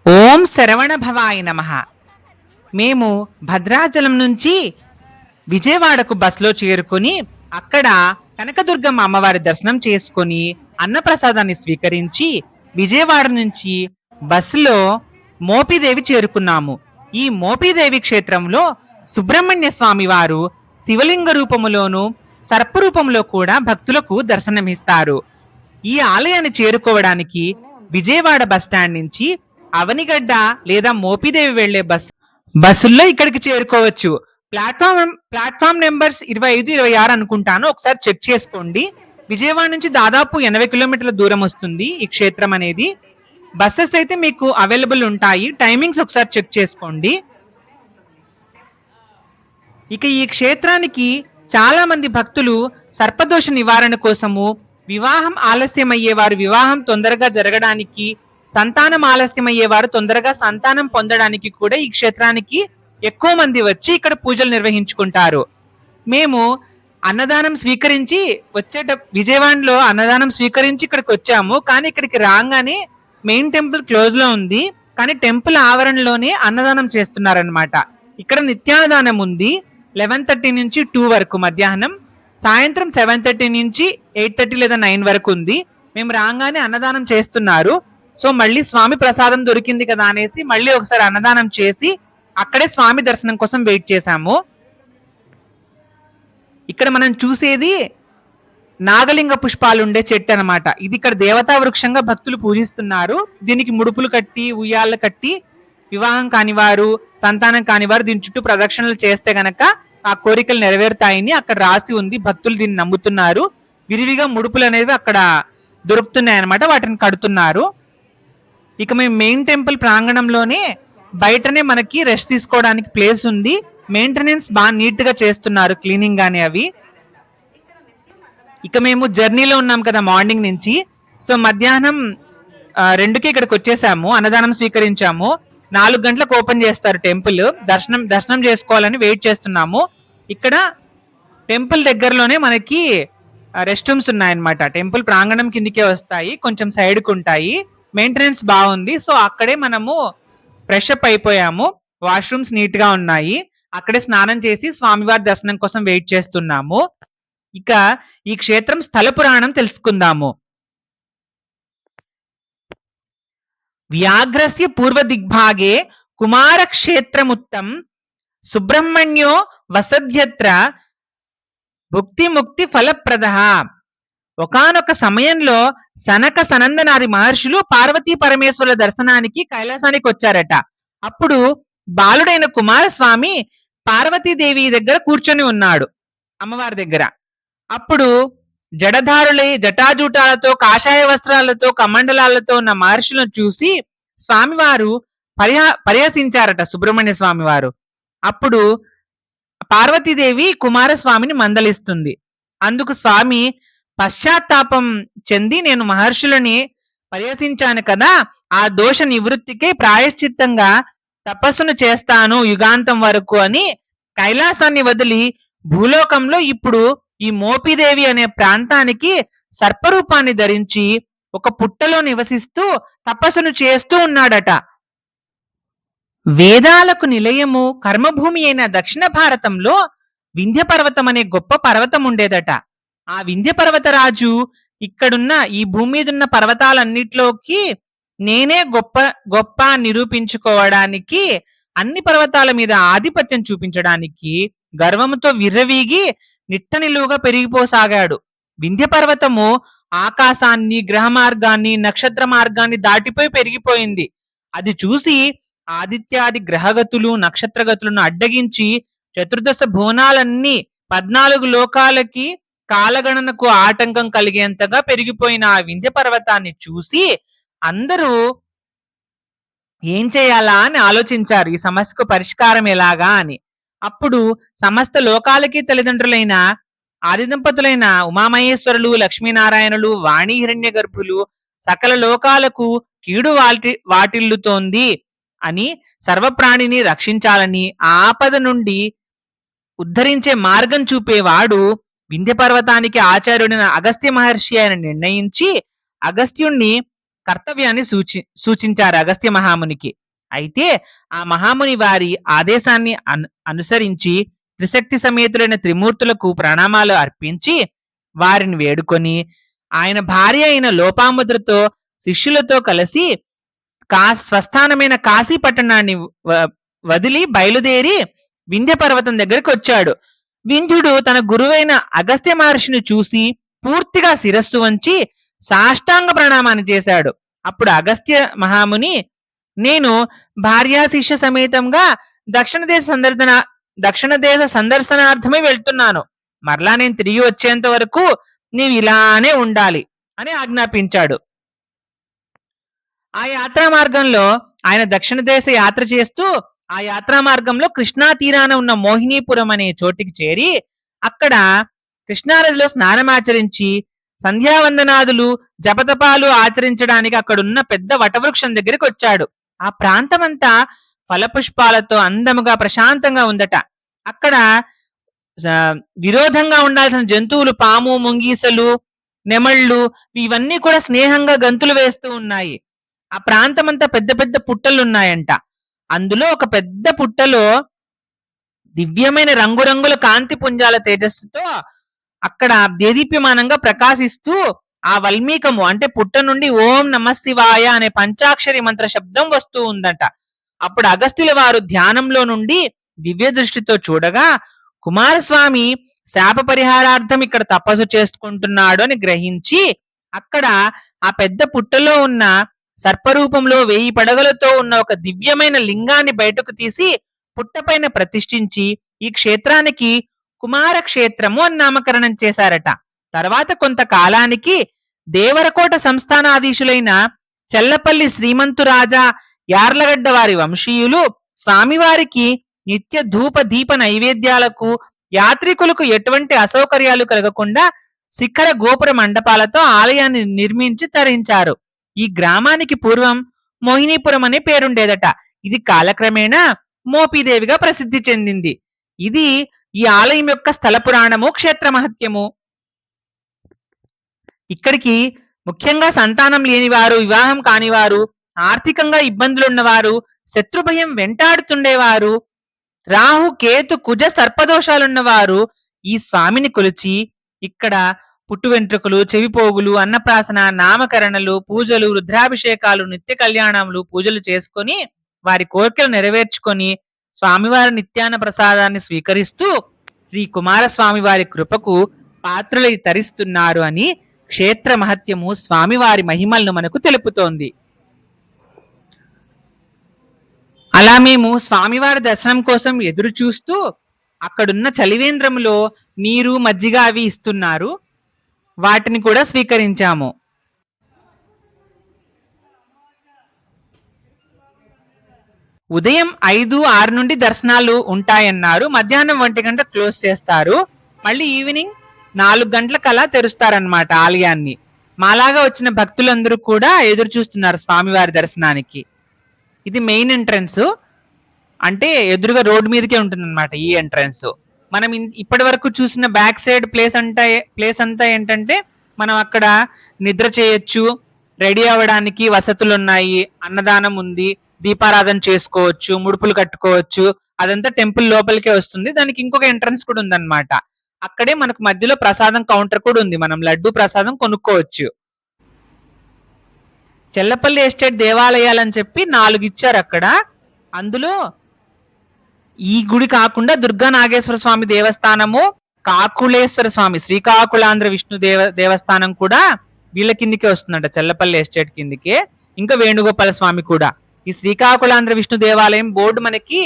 ఓం శరవణ భవాయ నమః. మేము భద్రాచలం నుంచి విజయవాడకు బస్సులో చేరుకొని అక్కడ కనకదుర్గమ్మ అమ్మవారి దర్శనం చేసుకొని అన్నప్రసాదాన్ని స్వీకరించి విజయవాడ నుంచి బస్సులో మోపిదేవి చేరుకున్నాము. ఈ మోపిదేవి క్షేత్రంలో సుబ్రహ్మణ్య స్వామి వారు శివలింగ రూపములోను సర్పరూపంలో కూడా భక్తులకు దర్శనమిస్తారు. ఈ ఆలయాన్ని చేరుకోవడానికి విజయవాడ బస్టాండ్ నుంచి అవనిగడ్డ లేదా మోపిదేవి వెళ్లే బస్సుల్లో ఇక్కడికి చేరుకోవచ్చు. ప్లాట్ఫామ్ నెంబర్స్ 25, 26 అనుకుంటాను, ఒకసారి చెక్ చేసుకోండి. విజయవాడ నుంచి దాదాపు 80 కిలోమీటర్ల దూరం వస్తుంది ఈ క్షేత్రం అనేది. బస్సెస్ అయితే మీకు అవైలబుల్ ఉంటాయి, టైమింగ్స్ ఒకసారి చెక్ చేసుకోండి. ఇక ఈ క్షేత్రానికి చాలా మంది భక్తులు సర్పదోష నివారణ కోసము, వివాహం ఆలస్యమయ్యేవారు వివాహం తొందరగా జరగడానికి, సంతానం ఆలస్యమయ్యేవారు తొందరగా సంతానం పొందడానికి కూడా ఈ క్షేత్రానికి ఎక్కువ మంది వచ్చి ఇక్కడ పూజలు నిర్వహించుకుంటారు. మేము అన్నదానం స్వీకరించి విజయవాడలో అన్నదానం స్వీకరించి ఇక్కడికి వచ్చాము. కానీ ఇక్కడికి రాగానే మెయిన్ టెంపుల్ క్లోజ్ లో ఉంది, కానీ టెంపుల్ ఆవరణలోనే అన్నదానం చేస్తున్నారనమాట. ఇక్కడ నిత్యాన్నదానం ఉంది 11:30 నుంచి 2 వరకు మధ్యాహ్నం, సాయంత్రం 7:30 నుంచి 8:30 లేదా 9 వరకు ఉంది. మేము రాగానే అన్నదానం చేస్తున్నారు. సో మళ్ళీ స్వామి ప్రసాదం దొరికింది కదా అనేసి మళ్ళీ ఒకసారి అన్నదానం చేసి అక్కడే స్వామి దర్శనం కోసం వెయిట్ చేశాము. ఇక్కడ మనం చూసేది నాగలింగ పుష్పాలు ఉండే చెట్టు అనమాట. ఇది ఇక్కడ దేవతా వృక్షంగా భక్తులు పూజిస్తున్నారు. దీనికి ముడుపులు కట్టి ఉయ్యాళ్ళు కట్టి వివాహం కానివారు సంతానం కానివారు దీని చుట్టూ ప్రదక్షిణలు చేస్తే గనక ఆ కోరికలు నెరవేరుతాయని అక్కడ రాసి ఉంది. భక్తులు దీన్ని నమ్ముతున్నారు. విరివిగా ముడుపులు అనేవి అక్కడ దొరుకుతున్నాయి అనమాట, వాటిని కడుతున్నారు. ఇక మేము మెయిన్ టెంపుల్ ప్రాంగణంలోనే బయటనే మనకి రెస్ట్ తీసుకోవడానికి ప్లేస్ ఉంది. మెయింటెనెన్స్ బాగా నీట్ గా చేస్తున్నారు, క్లీనింగ్ గానీ అవి. ఇక మేము జర్నీలో ఉన్నాం కదా మార్నింగ్ నుంచి. సో మధ్యాహ్నం 2కి ఇక్కడికి వచ్చేసాము, అన్నదానం స్వీకరించాము. 4 గంటలకు ఓపెన్ చేస్తారు టెంపుల్. దర్శనం చేసుకోవాలని వెయిట్ చేస్తున్నాము. ఇక్కడ టెంపుల్ దగ్గరలోనే మనకి రెస్ట్ రూమ్స్ ఉన్నాయన్నమాట. టెంపుల్ ప్రాంగణం కిందికే వస్తాయి, కొంచెం సైడ్కి ఉంటాయి. మెయింటెనెన్స్ బాగుంది. సో అక్కడే మనము ఫ్రెష్ అప్ అయిపోయాము. వాష్రూమ్స్ నీట్ గా ఉన్నాయి. అక్కడే స్నానం చేసి స్వామివారి దర్శనం కోసం వెయిట్ చేస్తున్నాము. ఇక ఈ క్షేత్రం స్థల పురాణం తెలుసుకుందాము. వ్యాఘ్రస్య పూర్వ దిగ్భాగే కుమార క్షేత్రముత్తం సుబ్రహ్మణ్యో వసధ్యత్ర భుక్తి ముక్తి ఫలప్రద. ఒకానొక సమయంలో సనక సనందనాది మహర్షులు పార్వతీ పరమేశ్వరుల దర్శనానికి కైలాసానికి వచ్చారట. అప్పుడు బాలుడైన కుమారస్వామి పార్వతీదేవి దగ్గర కూర్చొని ఉన్నాడు, అమ్మవారి దగ్గర. అప్పుడు జడధారులై జటాజూటాలతో కాషాయ వస్త్రాలతో కమండలాలతో ఉన్న మహర్షులను చూసి స్వామివారు పరిహసించారట సుబ్రహ్మణ్య స్వామి వారు. అప్పుడు పార్వతీదేవి కుమారస్వామిని మందలిస్తుంది. అందుకు స్వామి పశ్చాత్తాపం చెంది, నేను మహర్షులని పరిహసించాను కదా, ఆ దోష నివృత్తికే ప్రాయశ్చిత్తంగా తపస్సును చేస్తాను యుగాంతం వరకు అని కైలాసాన్ని వదిలి భూలోకంలో ఇప్పుడు ఈ మోపిదేవి అనే ప్రాంతానికి సర్పరూపాన్ని ధరించి ఒక పుట్టలో నివసిస్తూ తపస్సును చేస్తూ ఉన్నాడట. వేదాలకు నిలయము కర్మభూమి అయిన దక్షిణ భారతంలో వింధ్య పర్వతం అనే గొప్ప పర్వతం ఉండేదట. ఆ వింధ్య పర్వతరాజు ఇక్కడున్న ఈ భూమి మీద ఉన్న పర్వతాలన్నిట్లోకి నేనే గొప్ప గొప్ప నిరూపించుకోవడానికి, అన్ని పర్వతాల మీద ఆధిపత్యం చూపించడానికి గర్వముతో విర్రవీగి నిట్ట నిలువుగా పెరిగిపోసాగాడు. వింధ్య పర్వతము ఆకాశాన్ని, గ్రహ మార్గాన్ని, నక్షత్ర మార్గాన్ని దాటిపోయి పెరిగిపోయింది. అది చూసి ఆదిత్యాది గ్రహగతులు నక్షత్రగతులను అడ్డగించి చతుర్దశ భువనాలన్నీ 14 లోకాలకి కాలగణనకు ఆటంకం కలిగేంతగా పెరిగిపోయిన ఆ వింధ్య పర్వతాన్ని చూసి అందరూ ఏం చేయాలా అని ఆలోచించారు, ఈ సమస్యకు పరిష్కారం ఎలాగా అని. అప్పుడు సమస్త లోకాలకి తల్లిదండ్రులైన ఆది దంపతులైన ఉమామహేశ్వరులు, లక్ష్మీనారాయణులు, వాణి హిరణ్య గర్భులు, సకల లోకాలకు కీడు వాటిల్లుతోంది అని, సర్వప్రాణిని రక్షించాలని, ఆపద నుండి ఉద్ధరించే మార్గం చూపేవాడు వింధ్య పర్వతానికి ఆచార్యుడైన అగస్త్య మహర్షి ఆయన నిర్ణయించి అగస్త్యుణ్ణి కర్తవ్యాన్ని సూచించారు అగస్త్య మహామునికి. అయితే ఆ మహాముని వారి ఆదేశాన్ని అనుసరించి త్రిశక్తి సమేతులైన త్రిమూర్తులకు ప్రణామాలు అర్పించి వారిని వేడుకొని ఆయన భార్య అయిన లోపాముద్రతో శిష్యులతో కలిసి స్వస్థానమైన కాశీ పట్టణాన్ని వదిలి బయలుదేరి వింధ్య పర్వతం దగ్గరికి వచ్చాడు. వింధ్యుడు తన గురువైన అగస్త్య మహర్షిని చూసి పూర్తిగా శిరస్సు వంచి సాష్టాంగ ప్రణామాన్ని చేశాడు. అప్పుడు అగస్త్య మహాముని, నేను భార్యా శిష్య సమేతంగా దక్షిణ దేశ సందర్శనార్థమే వెళ్తున్నాను. మరలా నేను తిరిగి వచ్చేంత వరకు నీవు ఇలానే ఉండాలి అని ఆజ్ఞాపించాడు. ఆ యాత్రా మార్గంలో ఆయన దక్షిణ దేశ యాత్ర చేస్తూ ఆ యాత్రా మార్గంలో కృష్ణా తీరాన ఉన్న మోహినీపురం అనే చోటికి చేరి అక్కడ కృష్ణానదిలో స్నానమాచరించి సంధ్యావందనాదులు జపతపాలు ఆచరించడానికి అక్కడున్న పెద్ద వటవృక్షం దగ్గరికి వచ్చాడు. ఆ ప్రాంతమంతా ఫలపుష్పాలతో అందముగా ప్రశాంతంగా ఉందట. అక్కడ విరోధంగా ఉండాల్సిన జంతువులు పాము, ముంగీసలు, నెమళ్ళు ఇవన్నీ కూడా స్నేహంగా గంతులు వేస్తూ ఉన్నాయి. ఆ ప్రాంతమంతా పెద్ద పెద్ద పుట్టలు ఉన్నాయంట. అందులో ఒక పెద్ద పుట్టలో దివ్యమైన రంగురంగుల కాంతి పుంజాల తేజస్సుతో అక్కడ దేదీప్యమానంగా ప్రకాశిస్తూ ఆ వల్మీకము అంటే పుట్ట నుండి ఓం నమశివాయ అనే పంచాక్షరి మంత్ర శబ్దం వస్తూ ఉందట. అప్పుడు అగస్త్యుల వారు ధ్యానంలో నుండి దివ్య దృష్టితో చూడగా కుమారస్వామి శాప పరిహారార్థం ఇక్కడ తపస్సు చేసుకుంటున్నాడు అని గ్రహించి అక్కడ ఆ పెద్ద పుట్టలో ఉన్న సర్పరూపంలో 1000 పడగలతో ఉన్న ఒక దివ్యమైన లింగాన్ని బయటకు తీసి పుట్టపైన ప్రతిష్ఠించి ఈ క్షేత్రానికి కుమార క్షేత్రము అని నామకరణం చేశారట. తర్వాత కొంతకాలానికి దేవరకోట సంస్థానాధీశులైన చెల్లపల్లి శ్రీమంతురాజా యార్లగడ్డ వారి వంశీయులు స్వామివారికి నిత్య ధూప దీప నైవేద్యాలకు యాత్రికులకు ఎటువంటి అసౌకర్యాలు కలగకుండా శిఖర గోపుర మండపాలతో ఆలయాన్ని నిర్మించి తరించారు. ఈ గ్రామానికి పూర్వం మోహినీపురం అనే పేరుండేదట. ఇది కాలక్రమేణా మోపీదేవిగా ప్రసిద్ధి చెందింది. ఇది ఈ ఆలయం యొక్క స్థల పురాణము, క్షేత్ర మహత్యము. ఇక్కడికి ముఖ్యంగా సంతానం లేనివారు, వివాహం కానివారు, ఆర్థికంగా ఇబ్బందులున్నవారు, శత్రుభయం వెంటాడుతుండేవారు, రాహు కేతు కుజ సర్పదోషాలున్నవారు ఈ స్వామిని కొలిచి ఇక్కడ పుట్టు వెంట్రుకలు, చెవిపోగులు, అన్నప్రాసన, నామకరణలు, పూజలు, రుద్రాభిషేకాలు, నిత్య కళ్యాణములు, పూజలు చేసుకొని వారి కోరికలు నెరవేర్చుకొని స్వామివారి నిత్యాన్న ప్రసాదాన్ని స్వీకరిస్తూ శ్రీ కుమారస్వామి వారి కృపకు పాత్రులై తరిస్తున్నారు అని క్షేత్ర మహత్యము స్వామివారి మహిమలను మనకు తెలుపుతోంది. అలా మేము స్వామివారి దర్శనం కోసం ఎదురు చూస్తూ అక్కడున్న చలివేంద్రములో నీరు, మజ్జిగ అవి ఇస్తున్నారు. వాటిని కూడా స్వీకరించాము. ఉదయం 5-6 నుండి దర్శనాలు ఉంటాయన్నారు. మధ్యాహ్నం 1 గంట క్లోజ్ చేస్తారు. మళ్ళీ ఈవినింగ్ 4 గంటలకలా తెరుస్తారనమాట ఆలయాన్ని. మాలాగా వచ్చిన భక్తులందరూ కూడా ఎదురు చూస్తున్నారు స్వామివారి దర్శనానికి. ఇది మెయిన్ ఎంట్రన్స్, అంటే ఎదురుగా రోడ్డు మీదకే ఉంటుంది అనమాట ఈ ఎంట్రన్స్. మనం ఇప్పటి వరకు చూసిన బ్యాక్ సైడ్ ప్లేస్ అంతా ఏంటంటే మనం అక్కడ నిద్ర చేయొచ్చు, రెడీ అవ్వడానికి వసతులు ఉన్నాయి, అన్నదానం ఉంది, దీపారాధన చేసుకోవచ్చు, ముడుపులు కట్టుకోవచ్చు. అదంతా టెంపుల్ లోపలికే వస్తుంది. దానికి ఇంకొక ఎంట్రన్స్ కూడా ఉందన్నమాట. అక్కడే మనకు మధ్యలో ప్రసాదం కౌంటర్ కూడా ఉంది. మనం లడ్డు ప్రసాదం కొనుక్కోవచ్చు. చెల్లపల్లి ఎస్టేట్ దేవాలయాలని చెప్పి 4 ఇచ్చారు అక్కడ. అందులో ఈ గుడి కాకుండా దుర్గా నాగేశ్వర స్వామి దేవస్థానము, కాకుళేశ్వర స్వామి, శ్రీకాకుళాంధ్ర విష్ణు దేవస్థానం కూడా వీళ్ళ కిందికే వస్తుందంట, చెల్లపల్లి ఎస్టేట్ కిందికే. ఇంకా వేణుగోపాల స్వామి కూడా. ఈ శ్రీకాకుళాంధ్ర విష్ణు దేవాలయం బోర్డు మనకి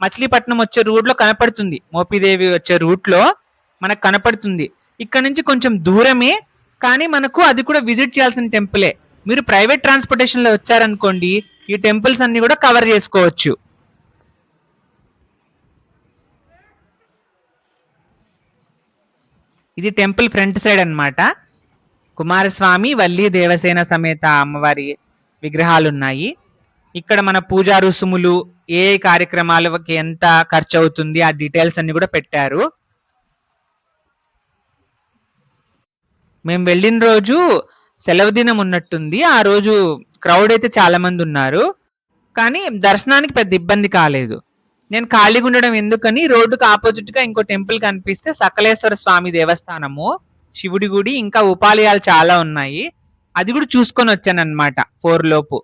మచిలీపట్నం వచ్చే రూట్ లో కనపడుతుంది. మోపిదేవి వచ్చే రూట్ లో మనకు కనపడుతుంది. ఇక్కడ నుంచి కొంచెం దూరమే, కానీ మనకు అది కూడా విజిట్ చేయాల్సిన టెంపులే. మీరు ప్రైవేట్ ట్రాన్స్పోర్టేషన్ లో వచ్చారనుకోండి, ఈ టెంపుల్స్ అన్ని కూడా కవర్ చేసుకోవచ్చు. ఇది టెంపుల్ ఫ్రంట్ సైడ్ అన్నమాట. కుమారస్వామి, వల్లి దేవసేన సమేత అమ్మవారి విగ్రహాలు ఉన్నాయి. ఇక్కడ మన పూజా రుసుములు, ఏ కార్యక్రమాలకి ఎంత ఖర్చు అవుతుంది, ఆ డీటెయిల్స్ అన్ని కూడా పెట్టారు. మేము వెళ్ళిన రోజు సెలవు దినం ఉన్నట్టుంది. ఆ రోజు క్రౌడ్ అయితే చాలా మంది ఉన్నారు. కానీ దర్శనానికి పెద్ద ఇబ్బంది కాలేదు. నేను ఖాళీగా ఉండడం ఎందుకని రోడ్డుకి ఆపోజిట్ గా ఇంకో టెంపుల్ కనిపిస్తే సకలేశ్వర స్వామి దేవస్థానము, శివుడి గుడి, ఇంకా ఉపాలయాలు చాలా ఉన్నాయి. అది కూడా చూసుకొని వచ్చాను అనమాట 4 లోపు.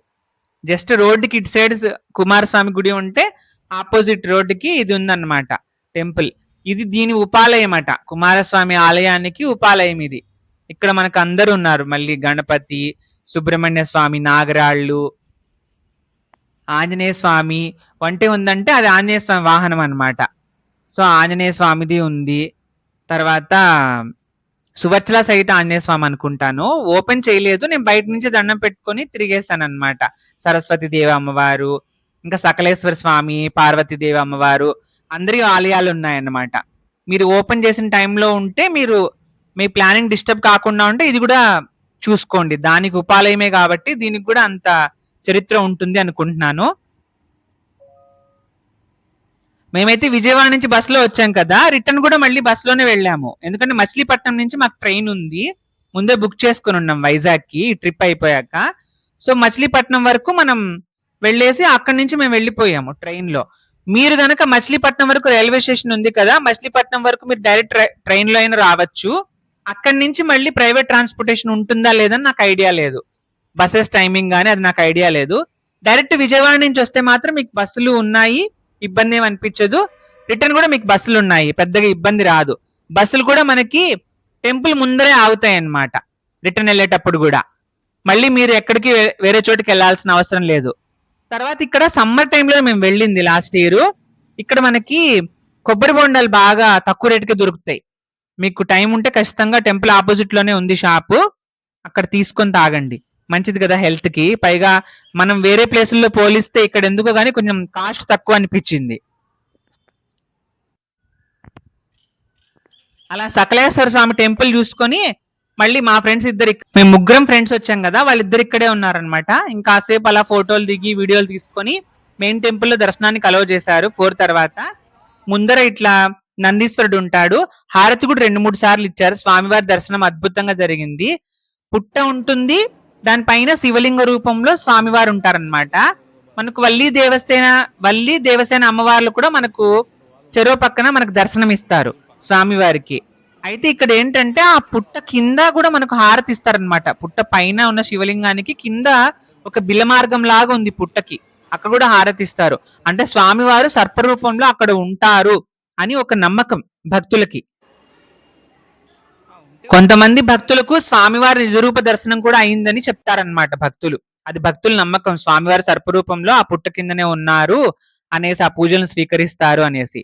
జస్ట్ రోడ్డుకి ఇటు సైడ్ కుమారస్వామి గుడి ఉంటే ఆపోజిట్ రోడ్డుకి ఇది ఉందన్నమాట టెంపుల్. ఇది దీని ఉపాలయం అట, కుమారస్వామి ఆలయానికి ఉపాలయం ఇది. ఇక్కడ మనకు అందరు ఉన్నారు, మళ్ళీ గణపతి, సుబ్రహ్మణ్య స్వామి, నాగరాళ్ళు, ఆంజనేయ స్వామి వంటి ఉందంటే అది ఆంజనేయ స్వామి వాహనం అన్నమాట. సో ఆంజనేయ స్వామిది ఉంది. తర్వాత సువర్చల సహిత ఆంజనేయ స్వామి అనుకుంటాను, ఓపెన్ చేయలేదు. నేను బయట నుంచి దండం పెట్టుకొని తిరిగేసాను అనమాట. సరస్వతి దేవి అమ్మవారు, ఇంకా సకలేశ్వర స్వామి, పార్వతీదేవి అమ్మవారు, అందరి ఆలయాలు ఉన్నాయన్నమాట. మీరు ఓపెన్ చేసిన టైంలో ఉంటే మీరు మీ ప్లానింగ్ డిస్టర్బ్ కాకుండా ఉంటే ఇది కూడా చూసుకోండి. దానికి ఉపాలయమే కాబట్టి దీనికి కూడా అంత చరిత్ర ఉంటుంది అనుకుంటున్నాను. మేమైతే విజయవాడ నుంచి బస్సులో వచ్చాం కదా, రిటర్న్ కూడా మళ్ళీ బస్సులోనే వెళ్ళాము. ఎందుకంటే మచిలీపట్నం నుంచి మాకు ట్రైన్ ఉంది, ముందే బుక్ చేసుకుని ఉన్నాం వైజాగ్ కి ట్రిప్ అయిపోయాక. సో మచిలీపట్నం వరకు మనం వెళ్ళేసి అక్కడి నుంచి మేము వెళ్ళిపోయాము ట్రైన్ లో. మీరు గనక మచిలీపట్నం వరకు రైల్వే స్టేషన్ ఉంది కదా, మచిలీపట్నం వరకు మీరు డైరెక్ట్ ట్రైన్ లో అయినా రావచ్చు. అక్కడి నుంచి మళ్ళీ ప్రైవేట్ ట్రాన్స్పోర్టేషన్ ఉంటుందా లేదని నాకు ఐడియా లేదు, బస్సెస్ టైమింగ్ గానీ అది నాకు ఐడియా లేదు. డైరెక్ట్ విజయవాడ నుంచి వస్తే మాత్రం మీకు బస్సులు ఉన్నాయి, ఇబ్బంది ఏమి అనిపించదు. రిటర్న్ కూడా మీకు బస్సులు ఉన్నాయి, పెద్దగా ఇబ్బంది రాదు. బస్సులు కూడా మనకి టెంపుల్ ముందరే ఆగుతాయి అన్నమాట రిటర్న్ వెళ్ళేటప్పుడు కూడా. మళ్ళీ మీరు ఎక్కడికి వేరే చోటుకి వెళ్ళాల్సిన అవసరం లేదు. తర్వాత ఇక్కడ సమ్మర్ టైంలో మేము వెళ్ళింది లాస్ట్ ఇయర్. ఇక్కడ మనకి కొబ్బరి బొండాలు బాగా తక్కువ రేటుకి దొరుకుతాయి. మీకు టైం ఉంటే ఖచ్చితంగా టెంపుల్ ఆపోజిట్ లోనే ఉంది షాపు, అక్కడ తీసుకొని తాగండి, మంచిది కదా హెల్త్ కి. పైగా మనం వేరే ప్లేసుల్లో పోలిస్తే ఇక్కడ ఎందుకో గానీ కొంచెం కాస్ట్ తక్కువ అనిపించింది. అలా సకలేశ్వర స్వామి టెంపుల్ చూసుకొని మళ్ళీ మా ఫ్రెండ్స్ ఇద్దరు, మేము ముగ్గురం ఫ్రెండ్స్ వచ్చాం కదా, వాళ్ళిద్దరు ఇక్కడే ఉన్నారనమాట. ఇంకాసేపు అలా ఫోటోలు దిగి వీడియోలు తీసుకొని మెయిన్ టెంపుల్ లో దర్శనానికి అలౌ చేశారు 4 తర్వాత. ముందర ఇట్లా నందీశ్వరుడు ఉంటాడు, హారతి కూడా 2-3 సార్లు ఇచ్చారు. స్వామివారి దర్శనం అద్భుతంగా జరిగింది. పుట్ట ఉంటుంది, దానిపైన శివలింగ రూపంలో స్వామివారు ఉంటారనమాట. మనకు వల్లి దేవసేన అమ్మవార్లు కూడా మనకు చెరువు పక్కన మనకు దర్శనం ఇస్తారు స్వామివారికి. అయితే ఇక్కడ ఏంటంటే ఆ పుట్ట కింద కూడా మనకు హారతి ఇస్తారనమాట. పుట్ట పైన ఉన్న శివలింగానికి కింద ఒక బిల మార్గం లాగా ఉంది పుట్టకి, అక్కడ కూడా హారతి ఇస్తారు. అంటే స్వామివారు సర్పరూపంలో అక్కడ ఉంటారు అని ఒక నమ్మకం భక్తులకి. కొంతమంది భక్తులకు స్వామివారి నిజరూప దర్శనం కూడా అయిందని చెప్తారనమాట భక్తులు. అది భక్తుల నమ్మకం, స్వామివారి సర్పరూపంలో ఆ పుట్ట కిందనే ఉన్నారు అనేసి, ఆ పూజలను స్వీకరిస్తారు అనేసి.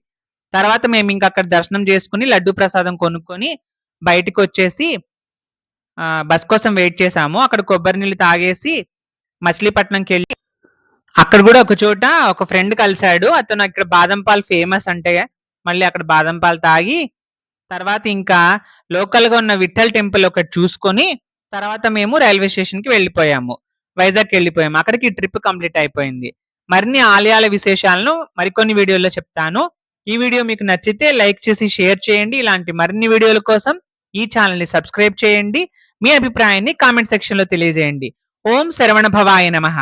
తర్వాత మేము ఇంకా అక్కడ దర్శనం చేసుకుని లడ్డు ప్రసాదం కొనుక్కొని బయటకు వచ్చేసి బస్ కోసం వెయిట్ చేసాము. అక్కడ కొబ్బరి నీళ్ళు తాగేసి మచిలీపట్నంకి వెళ్ళి అక్కడ కూడా ఒక చోట ఒక ఫ్రెండ్ కలిశాడు. అతను ఇక్కడ బాదం పాలు ఫేమస్ అంటే మళ్ళీ అక్కడ బాదం పాలు తాగి తర్వాత ఇంకా లోకల్ గా ఉన్న విఠల్ టెంపుల్ ఒకటి చూసుకొని తర్వాత మేము రైల్వే స్టేషన్ కి వెళ్ళిపోయాము, వైజాగ్ వెళ్ళిపోయాము. అక్కడికి ట్రిప్ కంప్లీట్ అయిపోయింది. మరిన్ని ఆలయాల విశేషాలను మరికొన్ని వీడియోల్లో చెప్తాను. ఈ వీడియో మీకు నచ్చితే లైక్ చేసి షేర్ చేయండి. ఇలాంటి మరిన్ని వీడియోల కోసం ఈ ఛానల్ ని సబ్స్క్రైబ్ చేయండి. మీ అభిప్రాయాన్ని కామెంట్ సెక్షన్ లో తెలియజేయండి. ఓం శరవణ భవాయ నమః.